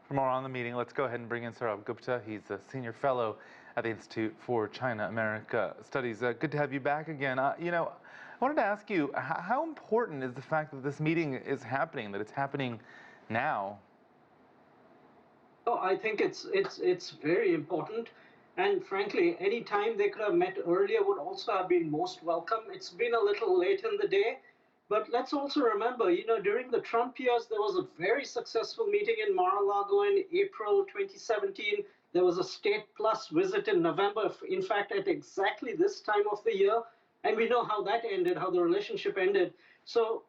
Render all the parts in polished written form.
For more on the meeting, let's go ahead and bring in Sourabh Gupta. He's a senior fellow at the Institute for China-America Studies. Good to have you back again. I wanted to ask you, how important is the fact that this meeting is happening, that it's happening now? Oh, I think it's very important. And frankly, any time they could have met earlier would also have been most welcome. It's been a little late in the day. But let's also remember, during the Trump years, there was a very successful meeting in Mar-a-Lago in April 2017. There was a State Plus visit in November, in fact, at exactly this time of the year. And we know how that ended, how the relationship ended. So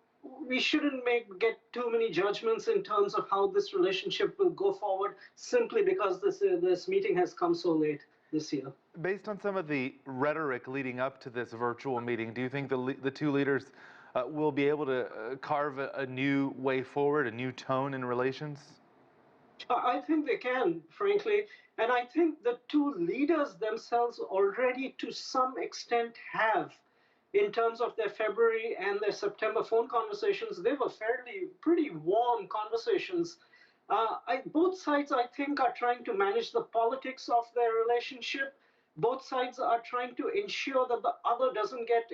we shouldn't get too many judgments in terms of how this relationship will go forward simply because this meeting has come so late this year. Based on some of the rhetoric leading up to this virtual meeting, do you think the two leaders will be able to carve a new way forward, a new tone in relations? I think they can, frankly. And I think the two leaders themselves already, to some extent, have. In terms of their February and their September phone conversations, they were pretty warm conversations. Both sides, I think, are trying to manage the politics of their relationship. Both sides are trying to ensure that the other doesn't get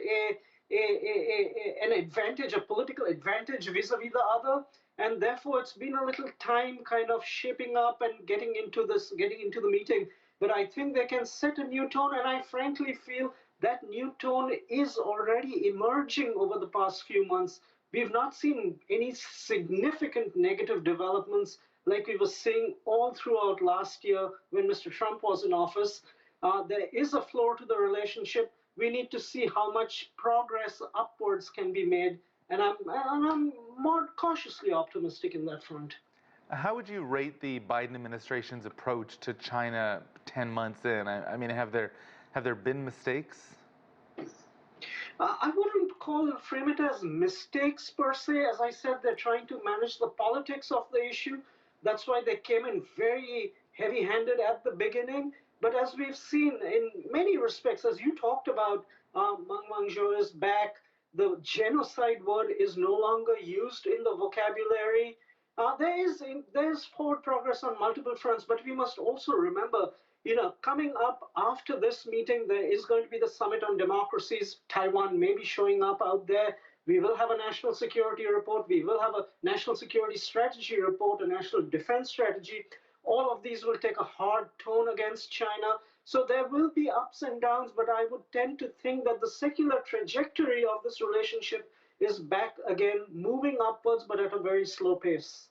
an advantage, a political advantage vis-a-vis the other. And therefore, it's been a little time kind of shaping up and getting into the meeting. But I think they can set a new tone, and I frankly feel that new tone is already emerging over the past few months. We've not seen any significant negative developments like we were seeing all throughout last year when Mr. Trump was in office. There is a floor to the relationship. We need to see how much progress upwards can be made, and I'm more cautiously optimistic in that front. How would you rate the Biden administration's approach to China 10 months in? I mean, have there been mistakes? I wouldn't frame it as mistakes per se. As I said, they're trying to manage the politics of the issue. That's why they came in very heavy-handed at the beginning. But as we've seen in many respects, as you talked about, Meng Wanzhou is back. The genocide word is no longer used in the vocabulary. There is forward progress on multiple fronts, but we must also remember, coming up after this meeting, there is going to be the Summit on Democracies. Taiwan may be showing up out there. We will have a national security report. We will have a national security strategy report, a national defense strategy. All of these will take a hard tone against China. So there will be ups and downs, but I would tend to think that the secular trajectory of this relationship is back again, moving upwards, but at a very slow pace.